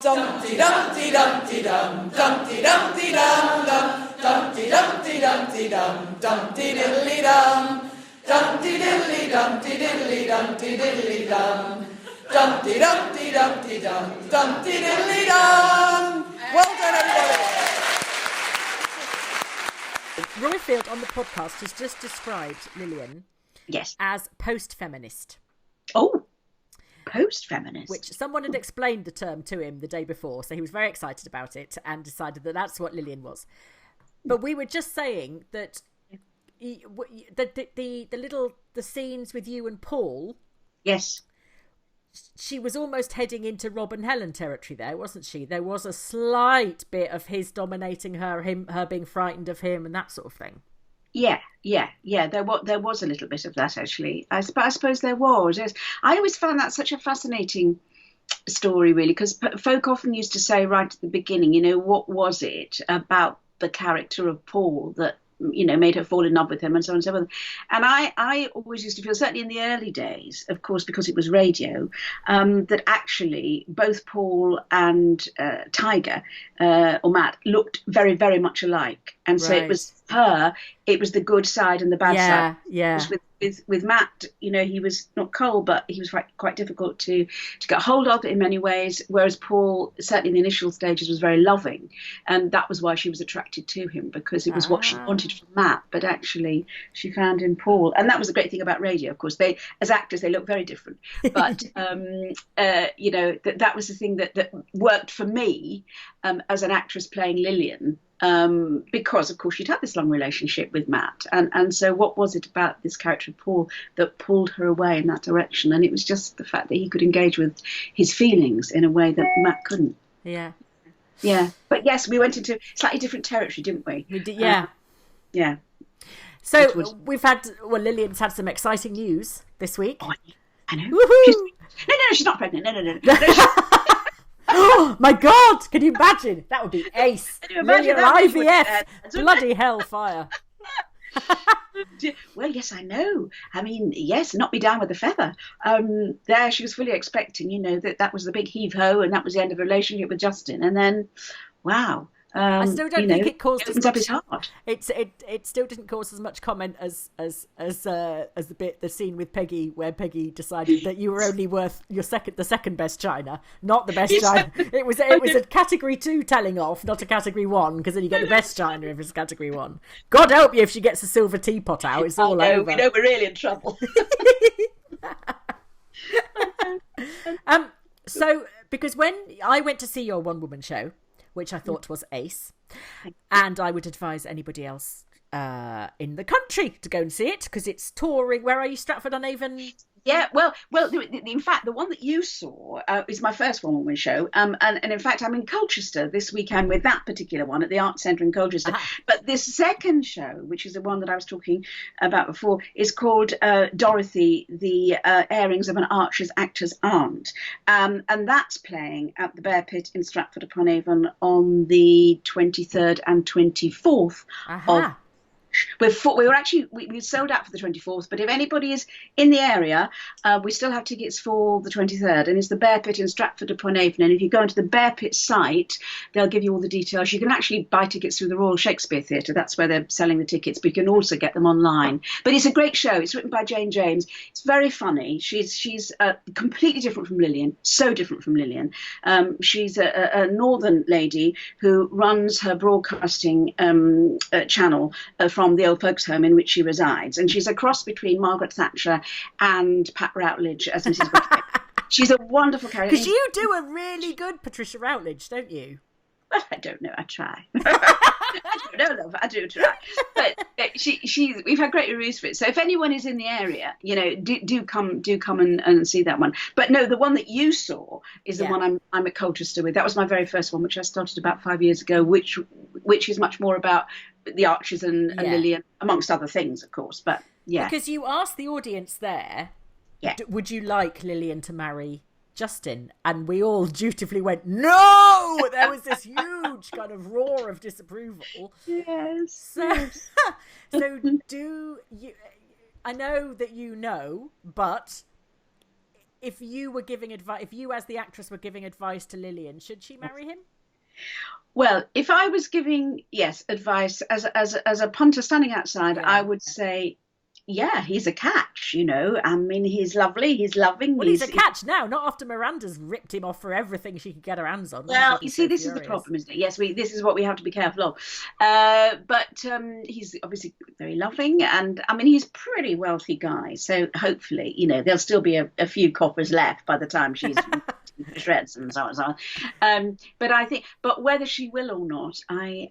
Dumteedum, Dumteedum, Dumteedum, Dumteediddly-dum, Dumteediddly-dum, Dumteediddly-dum. Well done, everybody. Royfield on the podcast has just described Lillian as post-feminist. Oh, post-feminist. Which someone had explained the term to him the day before, so he was very excited about it and decided that that's what Lillian was. But we were just saying that the scenes with you and Paul. Yes. She was almost heading into Rob and Helen territory there, wasn't she? There was a slight bit of his dominating her, her being frightened of him and that sort of thing. Yeah. There was a little bit of that, actually. I suppose there was. Yes. I always found that such a fascinating story, really, because folk often used to say right at the beginning, what was it about the character of Paul that made her fall in love with him and so on and so forth. And I always used to feel, certainly in the early days, of course, because it was radio, that actually both Paul and Tiger or Matt looked very, very much alike. And so it was it was the good side and the bad side. Yeah. With Matt, he was not cold, but he was quite difficult to get hold of in many ways, whereas Paul, certainly in the initial stages, was very loving. And that was why she was attracted to him, because it was what she wanted from Matt, but actually she found in Paul. And that was the great thing about radio, of course. They, as actors, they look very different. But, that was the thing that worked for me as an actress playing Lillian. Because, of course, she'd had this long relationship with Matt. And so what was it about this character of Paul that pulled her away in that direction? And it was just the fact that he could engage with his feelings in a way that Matt couldn't. Yeah. Yeah. But yes, we went into slightly different territory, didn't we? We did, yeah. Yeah. So Lillian's had some exciting news this week. Oh, I know. Woohoo! No, she's not pregnant. No. Oh my God! Can you imagine? That would be ace. Lillian IVF. Bloody hellfire. Well, yes, I know. I mean, yes, knock me down with a feather. There, she was fully expecting, that was the big heave-ho, and that was the end of the relationship with Justin. And then, wow. I still don't think it caused as much. It still didn't cause as much comment as the scene with Peggy, where Peggy decided that you were only worth the second best china, not the best china. It was a category 2 telling off, not a category 1, because then you get the best china if it's category 1. God help you if she gets a silver teapot out. It's all over. We know we're really in trouble. So because when I went to see your one woman show, which I thought was ace, and I would advise anybody else in the country to go and see it, because it's touring. Where are you, Stratford-on-Avon? Yeah, well. In fact, the one that you saw is my first one-woman show, and in fact, I'm in Colchester this weekend with that particular one at the Arts Centre in Colchester. But this second show, which is the one that I was talking about before, is called Dorothy: The Airings of an Archer's Actor's Aunt, and that's playing at the Bear Pit in Stratford-upon-Avon on the 23rd and 24th of. We sold out for the 24th, but if anybody is in the area, we still have tickets for the 23rd, and it's the Bear Pit in Stratford-upon-Avon. And if you go onto the Bear Pit site, they'll give you all the details. You can actually buy tickets through the Royal Shakespeare Theatre. That's where they're selling the tickets, but you can also get them online. But it's a great show. It's written by Jane James. It's very funny. She's completely different from Lillian, so different from Lillian. She's a northern lady who runs her broadcasting channel from the old folks' home in which she resides, and she's a cross between Margaret Thatcher and Pat Routledge as Mrs. Wicked. She's a wonderful character. Because you do a really good Patricia Routledge, don't you? Well, I don't know. I try. I don't know, love. I do try. But we've had great reviews for it. So if anyone is in the area, do come and see that one. But no, the one that you saw is the one I'm at Colchester with. That was my very first one, which I started about 5 years ago, which is much more about the Archers and Lillian, amongst other things, of course. But yeah, because you asked the audience there, would you like Lillian to marry Justin? And we all dutifully went, no! There was this huge kind of roar of disapproval. Yes. So do you... I know that but if you were giving advice, if you as the actress were giving advice to Lillian, should she marry him? Well, if I was giving, yes, advice as a punter standing outside, I would say, yeah, he's a catch, you know. I mean, he's lovely, he's loving. Well, he's a catch now, not after Miranda's ripped him off for everything she could get her hands on. Well, you see, this is the problem, isn't it? Yes, this is what we have to be careful of. But he's obviously very loving, and I mean, he's a pretty wealthy guy. So hopefully, you know, there'll still be a few coppers left by the time she's shreds and so on and so on. But whether she will or not, I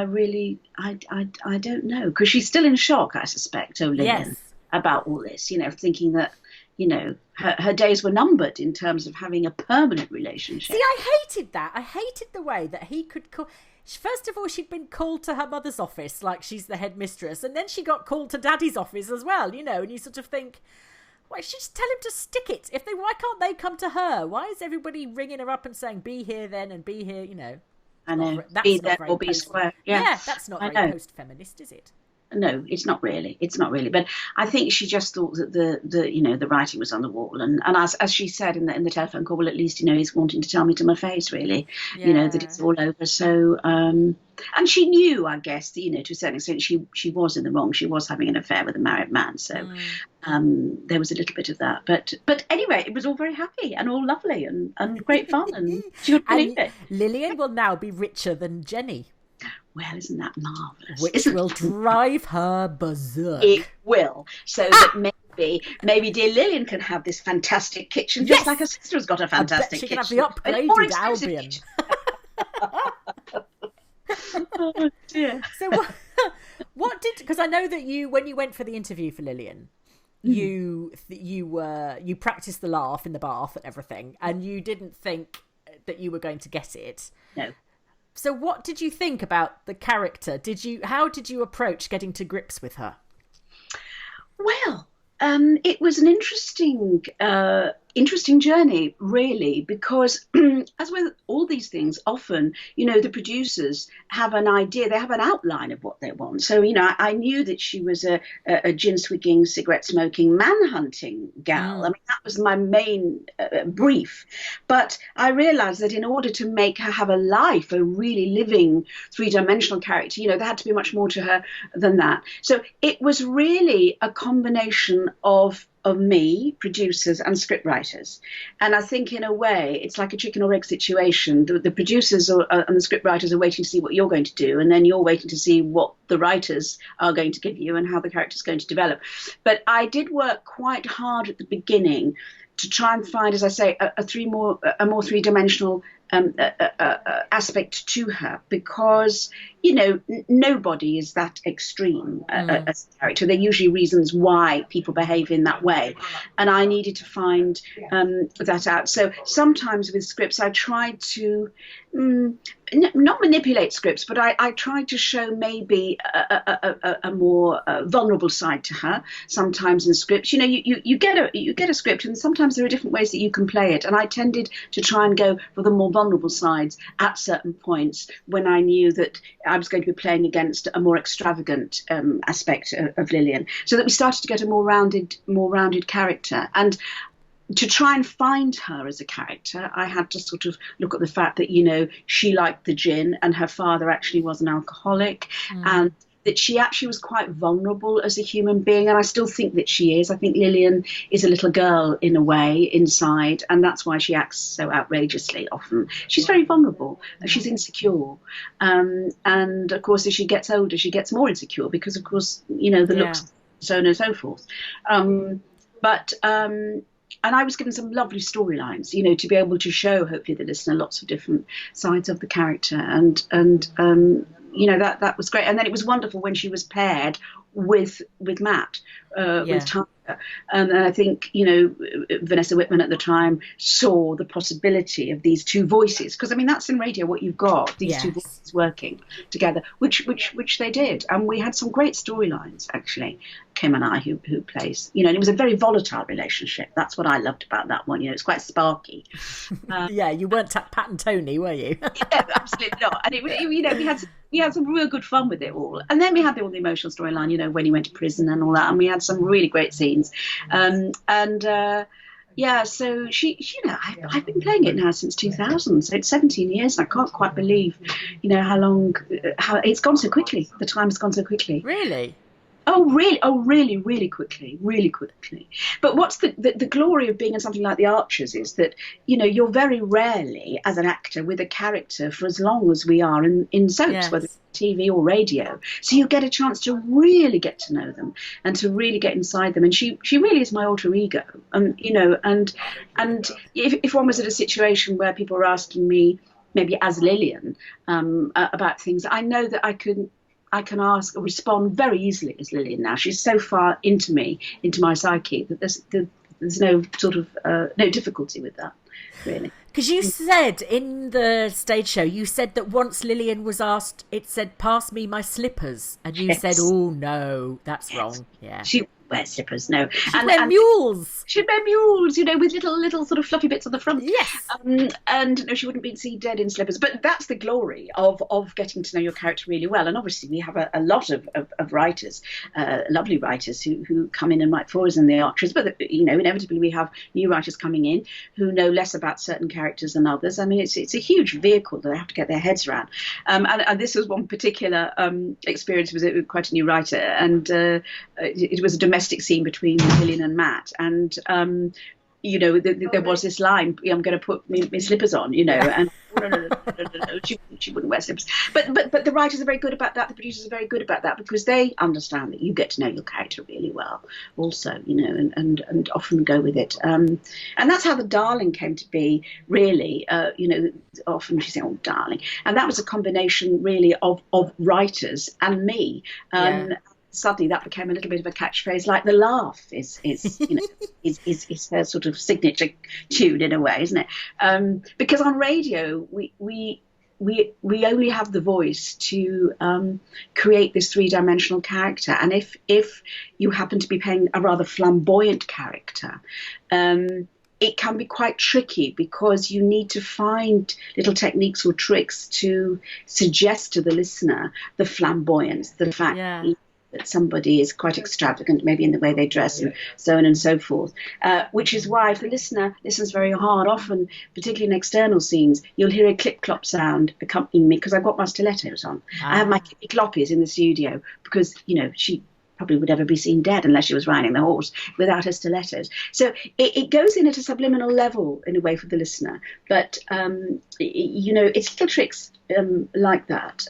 really don't know, because she's still in shock, I suspect, Lillian, about all this, you know, thinking that, you know, her days were numbered in terms of having a permanent relationship. See, I hated that. I hated the way that he could call. First of all, she'd been called to her mother's office like she's the headmistress, and then she got called to Daddy's office as well, you know, and you sort of think, why should just tell him to stick it? Why can't they come to her? Why is everybody ringing her up and saying, be here then and be here, you know? I know. Be there or be square. Yeah, that's not very post-feminist, is it? No, it's not really. It's not really. But I think she just thought that the writing was on the wall, and as she said in the telephone call, well, at least, you know, he's wanting to tell me to my face, really, you know, that it's all over. So and she knew, I guess, that, you know, to a certain extent, she was in the wrong. She was having an affair with a married man, so there was a little bit of that. But anyway, it was all very happy and all lovely and great fun, and she would believe it. Lillian will now be richer than Jenny. Well, isn't that marvellous? Which will drive her berserk. It will. So that maybe dear Lillian can have this fantastic kitchen, just like her sister has got a fantastic kitchen. She can have the upgraded Albion. Oh dear. So what did, because I know that when you went for the interview for Lillian, you practiced the laugh in the bath and everything, and you didn't think that you were going to get it. No. So what did you think about the character? How did you approach getting to grips with her? Well, it was an interesting journey, really, because as with all these things, often, you know, the producers have an idea, they have an outline of what they want. So, you know, I knew that she was a gin-swigging, cigarette-smoking, man-hunting gal. I mean, that was my main brief. But I realised that in order to make her have a life, a really living, three-dimensional character, you know, there had to be much more to her than that. So it was really a combination of me, producers and scriptwriters. And I think in a way it's like a chicken or egg situation. The producers and the scriptwriters are waiting to see what you're going to do, and then you're waiting to see what the writers are going to give you and how the character's going to develop. But I did work quite hard at the beginning to try and find, as I say, a more three-dimensional aspect to her, because, you know, nobody is that extreme as a character. There are usually reasons why people behave in that way, and I needed to find that out. So sometimes with scripts I tried to not manipulate scripts, but I tried to show maybe a more vulnerable side to her. Sometimes in scripts, you know, you get a script, and sometimes there are different ways that you can play it, and I tended to try and go for the more vulnerable sides at certain points when I knew that I was going to be playing against a more extravagant aspect of Lillian, so that we started to get a more rounded character. And to try and find her as a character, I had to sort of look at the fact that, you know, she liked the gin and her father actually was an alcoholic, and that she actually was quite vulnerable as a human being, and I still think that she is. I think Lillian is a little girl in a way inside, and that's why she acts so outrageously often. She's very vulnerable, she's insecure, and of course as she gets older she gets more insecure because, of course, you know, the looks, so on and so forth. And I was given some lovely storylines, you know, to be able to show, hopefully, the listener lots of different sides of the character. And you know, that was great. And then it was wonderful when she was paired with Matt, with Tyler. And I think, you know, Vanessa Whitman at the time saw the possibility of these two voices. Because, I mean, that's in radio what you've got, these two voices working together, which they did. And we had some great storylines, actually, Kim and I, who plays, you know, and it was a very volatile relationship. That's what I loved about that one. You know, it's quite sparky. Yeah, you weren't Pat and Tony, were you? Yeah, absolutely not. And it, you know, we had some real good fun with it all. And then we had all the emotional storyline, you know, when he went to prison and all that. And we had some really great scenes. Yeah, so I've been playing it now since 2000, so it's 17 years. And I can't quite believe, how it's gone so quickly. The time has gone so quickly. Really? Oh, really? Oh, really, really quickly, really quickly. But what's the glory of being in something like The Archers is that, you're very rarely, as an actor, with a character for as long as we are in soaps, Yes. whether it's TV or radio. So you get a chance to really get to know them and to really get inside them. And she really is my alter ego. And if one was at a situation where people were asking me, maybe as Lillian, about things, I know that I can ask or respond very easily as Lillian now. She's so far into me, into my psyche, that there's no sort of no difficulty with that, really. Because you said in the stage show, you said that once Lillian was asked, it said, "Pass me my slippers," and you said, "Oh no, that's wrong." Yeah. She wear slippers, no. She'd wear mules. She'd wear mules, with little sort of fluffy bits on the front. Yes. And no, she wouldn't be seen dead in slippers. But that's the glory of getting to know your character really well. And obviously we have a lot of writers, lovely writers who come in and write for us in The Archers. But, inevitably we have new writers coming in who know less about certain characters than others. I mean, it's a huge vehicle that they have to get their heads around. And this was one particular experience with quite a new writer. And it was a domestic scene between Lillian and Matt, and there was this line, "I'm going to put my slippers on," and no, she wouldn't wear slippers. But the writers are very good about that. The producers are very good about that because they understand that you get to know your character really well, also, and often go with it. And that's how the Darling came to be. Really, often she said, "Oh, darling," and that was a combination really of writers and me. Suddenly that became a little bit of a catchphrase, like the laugh is her sort of signature tune in a way, isn't it? Because on radio we only have the voice to create this three-dimensional character, and if you happen to be playing a rather flamboyant character, it can be quite tricky because you need to find little techniques or tricks to suggest to the listener the flamboyance, the fact that somebody is quite extravagant, maybe in the way they dress and so on and so forth, which is why if the listener listens very hard, often, particularly in external scenes, you'll hear a clip-clop sound accompanying me because I've got my stilettos on. I have my clippy-cloppies in the studio because, she probably would never be seen dead unless she was riding the horse without her stilettos. So it goes in at a subliminal level in a way for the listener. But, it's little tricks like that.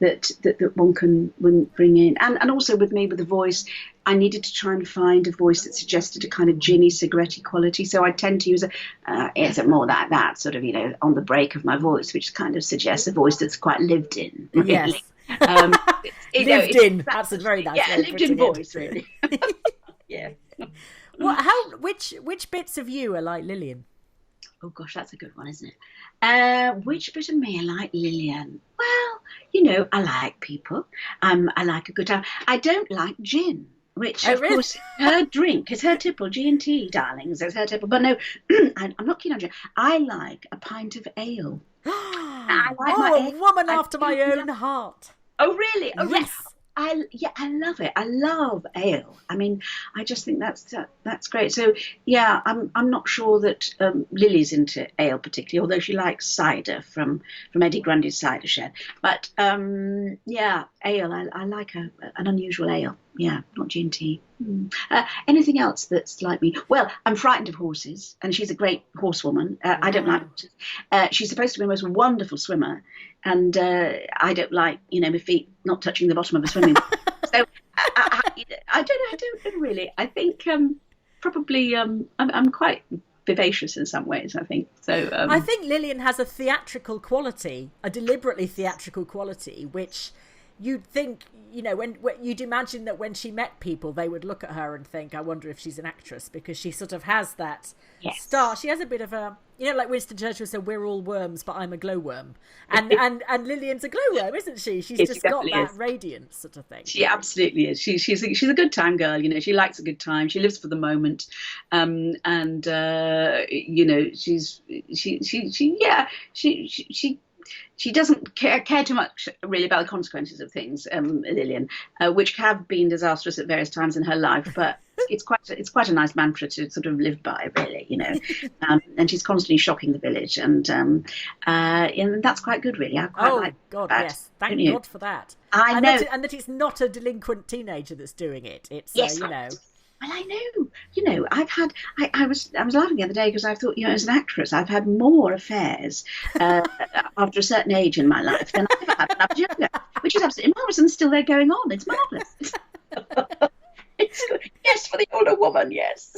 That one can bring in. And also with me, with the voice, I needed to try and find a voice that suggested a kind of ginny, cigarette-y quality. So I tend to use it's more like that, sort of, on the break of my voice, which kind of suggests a voice that's quite lived in. Really. Yes. Lived in. That's a very nice way of lived in voice, really. Yeah. Which bits of you are like Lillian? Oh gosh, that's a good one, isn't it? Which bit of me I like Lillian? Well, I like people. I like a good time. I don't like gin, which of course is her drink. It's her tipple, G&T, darlings. It's her tipple. But no, I'm not keen on gin. I like a pint of ale. I like a woman after my own heart. Oh really? Oh yes. Really? I love it. I love ale. I mean, I just think that's great. So yeah, I'm not sure that Lily's into ale particularly, although she likes cider from Eddie Grundy's cider shed. But yeah, ale. I like an unusual ale. Yeah, not G&T. Anything else that's like me? Well, I'm frightened of horses, and she's a great horsewoman. I don't like horses. She's supposed to be the most wonderful swimmer, and I don't like, my feet not touching the bottom of a swimming pool. So I don't know really. I think probably I'm quite vivacious in some ways, I think. So I think Lillian has a theatrical quality, a deliberately theatrical quality, which you'd think, when you'd imagine that when she met people, they would look at her and think, I wonder if she's an actress, because she sort of has that star. She has a bit of a, like Winston Churchill said, we're all worms, but I'm a glowworm. And Lillian's a glowworm, isn't she? She's just got that radiance sort of thing. She absolutely is. She's a good time girl. She likes a good time. She lives for the moment. she doesn't care too much really about the consequences of things, Lillian, which have been disastrous at various times in her life, but it's quite a nice mantra to sort of live by, really, and she's constantly shocking the village, and that's quite good, really. I quite like God, that. yes, thank God for that. I know, and that it's not a delinquent teenager that's doing it. It's yes, Well, I know, I was laughing the other day because I thought, as an actress, I've had more affairs after a certain age in my life than I've ever had when I was younger, which is absolutely marvellous, and still they're going on. It's marvellous. It's good. Yes, for the older woman, yes.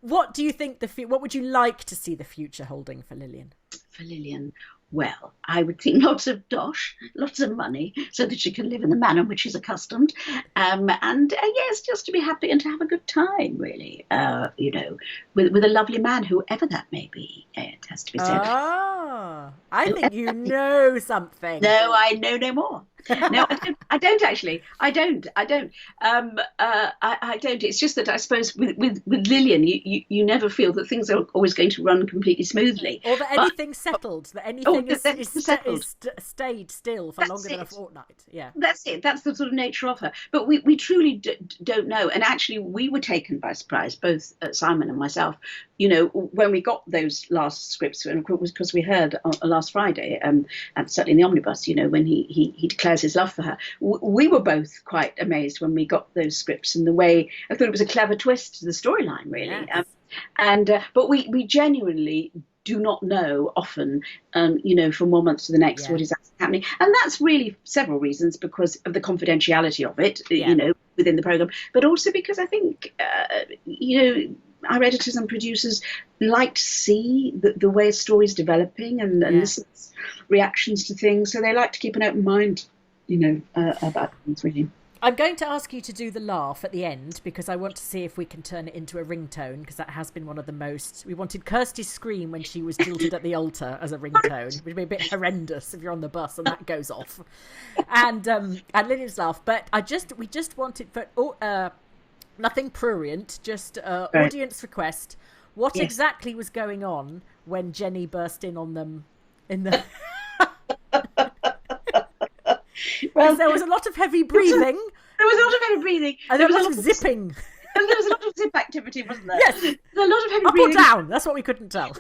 What do you think what would you like to see the future holding for Lillian? For Lillian, well, I would think lots of dosh, lots of money, so that she can live in the manner in which she's accustomed, and yes, just to be happy and to have a good time, really. With a lovely man, whoever that may be. It has to be said. Ah, I think you know something. No, I know no more. No, I don't actually. I don't. I don't. It's just that I suppose with Lillian, you never feel that things are always going to run completely smoothly, or that anything's settled, that anything is stayed still for longer than a fortnight. Yeah, that's it. That's the sort of nature of her. But we truly don't know. And actually, we were taken by surprise, both Simon and myself. When we got those last scripts, and it was because we heard last Friday, and certainly in the omnibus, when he declares his love for her, we were both quite amazed when we got those scripts, and the way I thought it was a clever twist to the storyline, really. Yes. But we genuinely do not know often, from one month to the next what is actually happening, and that's really several reasons, because of the confidentiality of it, within the program, but also because I think our editors and producers like to see the way a story's developing and listen to reactions to things, so they like to keep an open mind, about things, really. I'm going to ask you to do the laugh at the end, because I want to see if we can turn it into a ringtone, because that has been one of the most... We wanted Kirsty's scream when she was jilted at the altar as a ringtone. It would be a bit horrendous if you're on the bus and that goes off. And Lillian's laugh. But we just wanted... nothing prurient, just audience request. What exactly was going on when Jenny burst in on them in the... Well, there was a lot of heavy breathing. There was a lot of heavy breathing. And there was a lot of zipping. And there was a lot of zip activity, wasn't there? Yes. There was a lot of heavy Up breathing. or down? That's what we couldn't tell.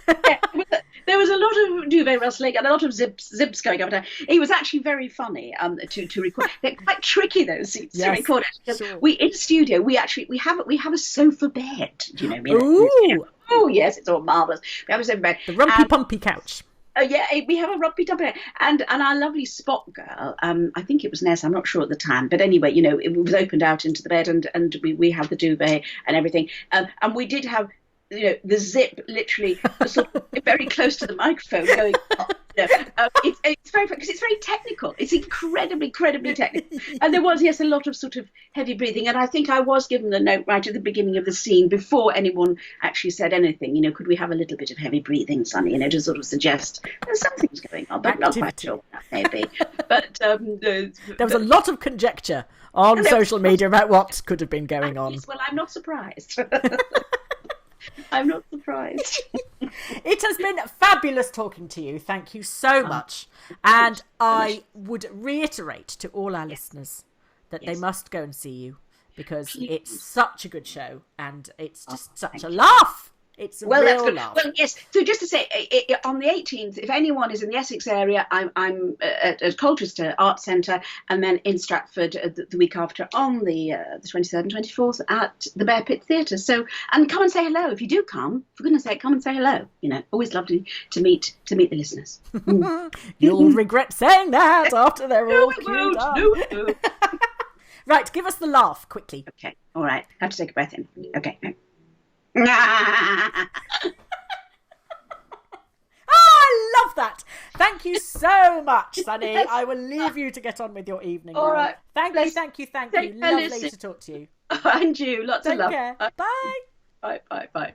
There was a lot of duvet rustling and a lot of zips going up and down. It was actually very funny to record. They're quite tricky, those seats to record. Sure. In studio we have a sofa bed. Do you know what I mean? Ooh. Oh yes, it's all marvellous. We have a sofa bed. The rumpy pumpy couch. Oh yeah, we have a rugby dumpling, and our lovely spot girl. I think it was Ness. I'm not sure at the time, but anyway, it was opened out into the bed, and we had the duvet and everything, and we did have the zip literally sort of very close to the microphone going up. It's very, because it's very technical. It's incredibly technical. And there was, a lot of sort of heavy breathing. And I think I was given the note right at the beginning of the scene, before anyone actually said anything, could we have a little bit of heavy breathing, Sunny, to sort of suggest there's something's going on, but not quite sure what that may be. But there was a lot of conjecture on social media about what could have been going on. Well, I'm not surprised. I'm not surprised. It has been fabulous talking to you. Thank you so much. And I would reiterate to all our listeners that they must go and see you, because it's such a good show and it's just such a laugh. It's a real laugh. Well, yes. So just to say, on the 18th, if anyone is in the Essex area, I'm at Colchester Arts Centre, and then in Stratford the week after on the 23rd and 24th at the Bear Pit Theatre. So, and come and say hello if you do come. For goodness sake, come and say hello. Always lovely to meet the listeners. You'll regret saying that after they're all queued up. No. Right, give us the laugh quickly. Okay, all right. I have to take a breath in. Okay. Oh, I love that. Thank you so much, Sunny. I will leave you to get on with your evening. All right. Thank you. Lovely to talk to you. And you. Lots of love. Take care. Bye. Bye.